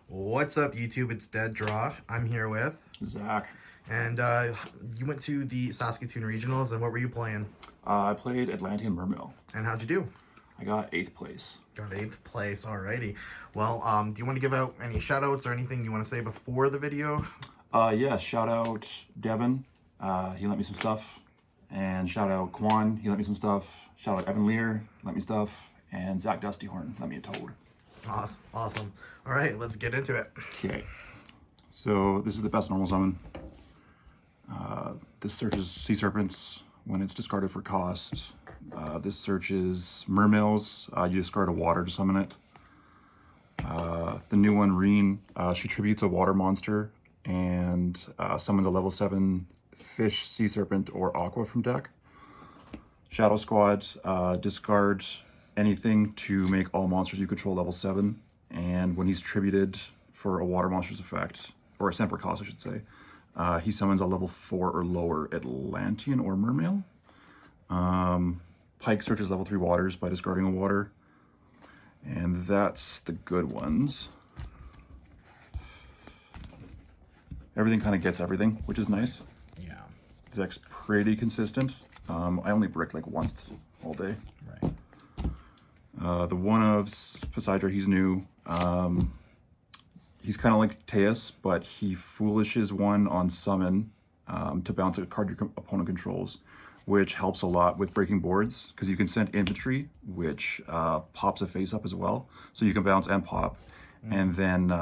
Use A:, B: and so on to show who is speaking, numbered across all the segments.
A: What's up, YouTube? It's Dead Draw. I'm here with,
B: Zach.
A: and you went to the Saskatoon Regionals, and what were you playing?
B: I played Atlantean Mermail.
A: And how'd you do?
B: I got 8th place.
A: Got eighth place. Alrighty. Well, do you want to give out any shout outs or anything you want to say before the video?
B: Yeah, shout out Devin. He lent me some stuff. And shout out Quan. He lent me some stuff. Shout out Evan Lear. Lent me stuff. And Zach Dustyhorn lent me a toad.
A: Awesome. Awesome. All right, let's get into it.
B: Okay. So this is the best normal summon. This searches sea serpents when it's discarded for cost. This searches mermails. You discard a water to summon it. The new one, Reen, she tributes a water monster and summons a level 7 fish, sea serpent, or aqua from deck. Shadow Squad, discard anything to make all monsters you control level 7. And when he's tributed for a water monster's effect, or sent for cost, I should say, he summons a level 4 or lower Atlantean or Mermail. Pike searches level 3 waters by discarding a water. And that's the good ones. Everything kind of gets everything, which is nice.
A: Yeah.
B: The deck's pretty consistent. I only bricked like once all day.
A: Right.
B: The one of Poseidon, he's new. He's kind of like Teus, but he foolishes one on summon to bounce a card your opponent controls, which helps a lot with breaking boards because you can send infantry, which pops a face up as well. So you can bounce and pop. And then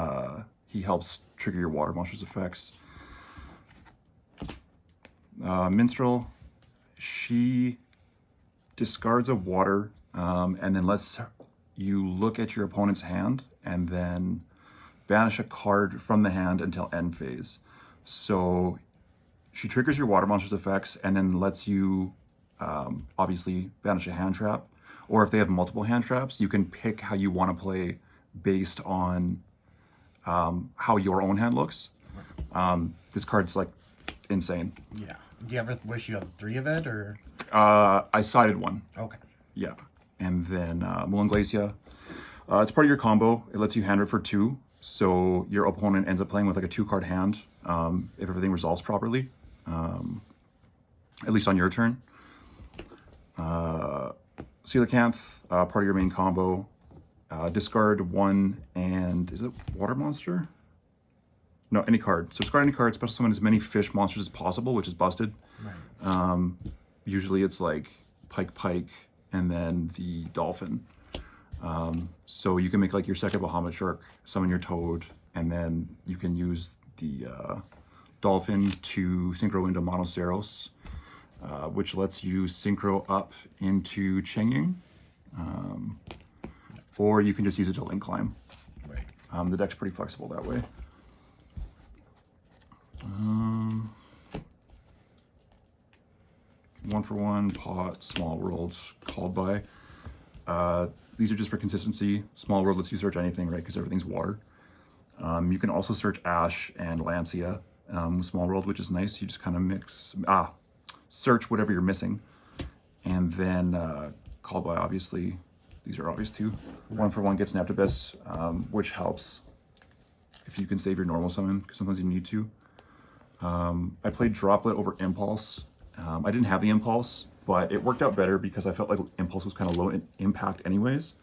B: he helps trigger your water monster's effects. Minstrel, she discards a water and then lets you look at your opponent's hand and then banish a card from the hand until end phase. So she triggers your water monster's effects and then lets you obviously banish a hand trap. Or if they have multiple hand traps, you can pick how you want to play based on how your own hand looks. This card's like insane.
A: Yeah. Do you ever wish you had 3 of it, or?
B: I sided one.
A: Okay.
B: Yeah. And then Mulan Glacia. It's part of your combo. It lets you hand it for 2. So your opponent ends up playing with like a 2-card hand if everything resolves properly. At least on your turn. Coelacanth, part of your main combo. Discard 1 and is it water monster? No, any card. So discard any card, special summon as many fish monsters as possible, which is busted.
A: Right.
B: Usually it's like Pike, and then the dolphin. So you can make like your second Bahamut shark, summon your toad, and then you can use the dolphin to synchro into Monoceros, which lets you synchro up into Chengying. Or you can just use it to link climb.
A: Right.
B: The deck's pretty flexible that way. One for one, pot, small world, called by. These are just for consistency. Small world lets you search anything, right? Because everything's water. You can also search Ash and Lancia with small world, which is nice. You just kind of search whatever you're missing. And then called by, obviously, these are obvious too. One for one gets Napped Abyss, which helps if you can save your normal summon, because sometimes you need to. I played Droplet over Impulse. I didn't have the Impulse, but it worked out better because I felt like Impulse was kind of low in impact anyways.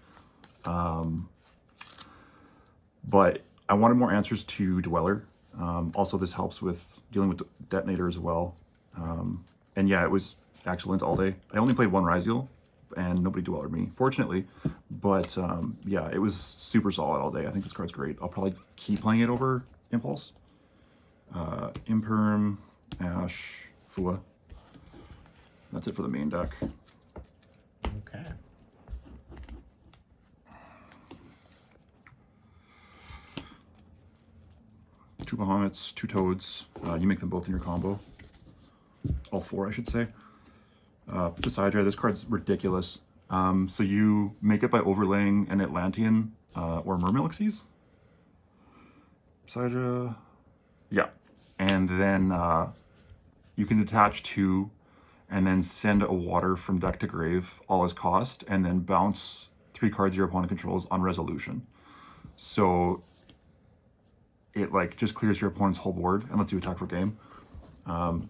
B: But I wanted more answers to Dweller. Also, this helps with dealing with the Detonator as well. And yeah, it was excellent all day. I only played one Ryziel, and nobody Dwellered me, fortunately. But yeah, it was super solid all day. I think this card's great. I'll probably keep playing it over Impulse. Imperm, Ash, Fua. That's it for the main deck.
A: Okay.
B: Two Bahamuts, 2 Toads. You make them both in your combo. All 4, I should say. Poseidon, this card's ridiculous. So you make it by overlaying an Atlantean or Mermail Xyz. Poseidon, yeah. And then you can attach 2 and then send a water from deck to grave, all as cost, and then bounce 3 cards your opponent controls on resolution. So it like just clears your opponent's whole board and lets you attack for game.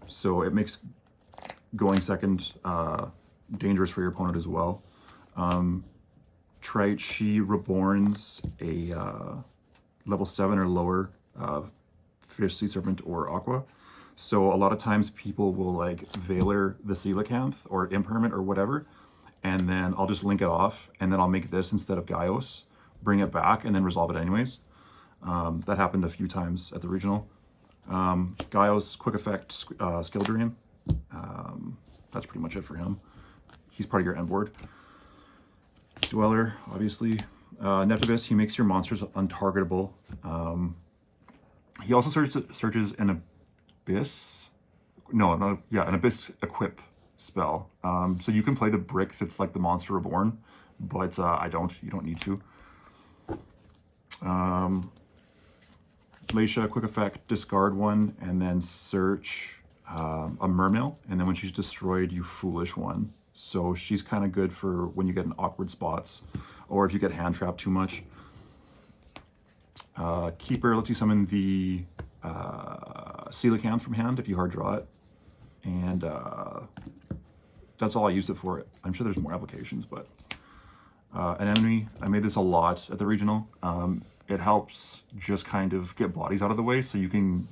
B: So it makes going second dangerous for your opponent as well. Trite, she reborns a level 7 or lower fish, sea serpent, or aqua. So a lot of times people will like Veiler the Coelacanth or Impermanent or whatever, and then I'll just link it off, and then I'll make this instead of Gaios, bring it back, and then resolve it anyways. That happened a few times at the regional. Gaios, quick effect, skill drain. That's pretty much it for him. He's part of your end board. Dweller, obviously. Neptibus, he makes your monsters untargetable. He also searches an abyss. An abyss equip spell. So you can play the brick that's like the monster reborn, but you don't need to. Laisha, quick effect, discard one, and then search a Mermail, and then when she's destroyed, you foolish one. So she's kind of good for when you get in awkward spots, or if you get hand trapped too much. Keeper lets you summon the Coelacanth from hand if you hard draw it, and that's all I used it for. I'm sure there's more applications, but an enemy, I made this a lot at the regional. It helps just kind of get bodies out of the way so you can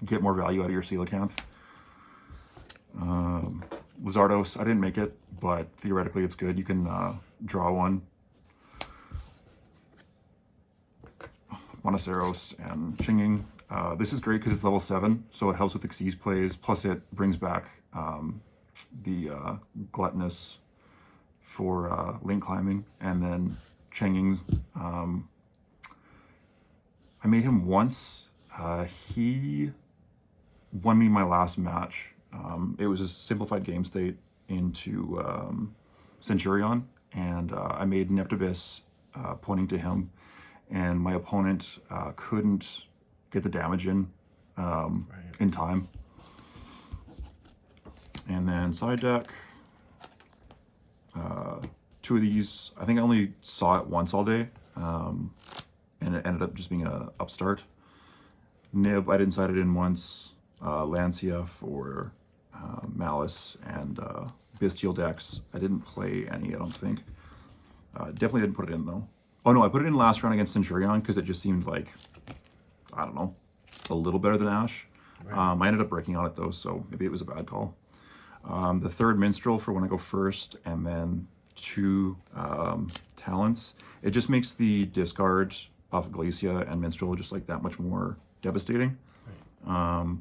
B: get more value out of your Coelacanth. Lizardos, I didn't make it, but theoretically it's good. You can draw one. Monoceros and Chinging. This is great because it's level 7, so it helps with Xyz plays, plus it brings back the Gluttonous for link climbing, and then Chenging. I made him once. He won me my last match. It was a simplified game state into Centurion, and I made Neptibus pointing to him, and my opponent couldn't get the damage in time. And then side deck, 2 of these, I think I only saw it once all day, and it ended up just being a upstart. Nib, I didn't side it in once. Lancia for Malice, and Bestial decks. I didn't play any, I don't think. Definitely didn't put it in though. Oh no, I put it in last round against Centurion because it just seemed like, I don't know, a little better than Ash. Right. I ended up breaking on it though, so maybe it was a bad call. The third Minstrel for when I go first, and then 2 Talents. It just makes the discard off Glacia and Minstrel just like that much more devastating. Right.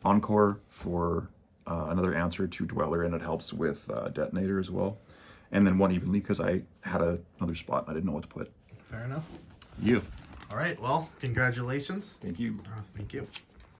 B: Encore for another answer to Dweller, and it helps with Detonator as well. And then 1 Evenly because I had another spot and I didn't know what to put.
A: Fair enough.
B: Yeah.
A: All right, well, congratulations.
B: Thank you.
A: Thank you.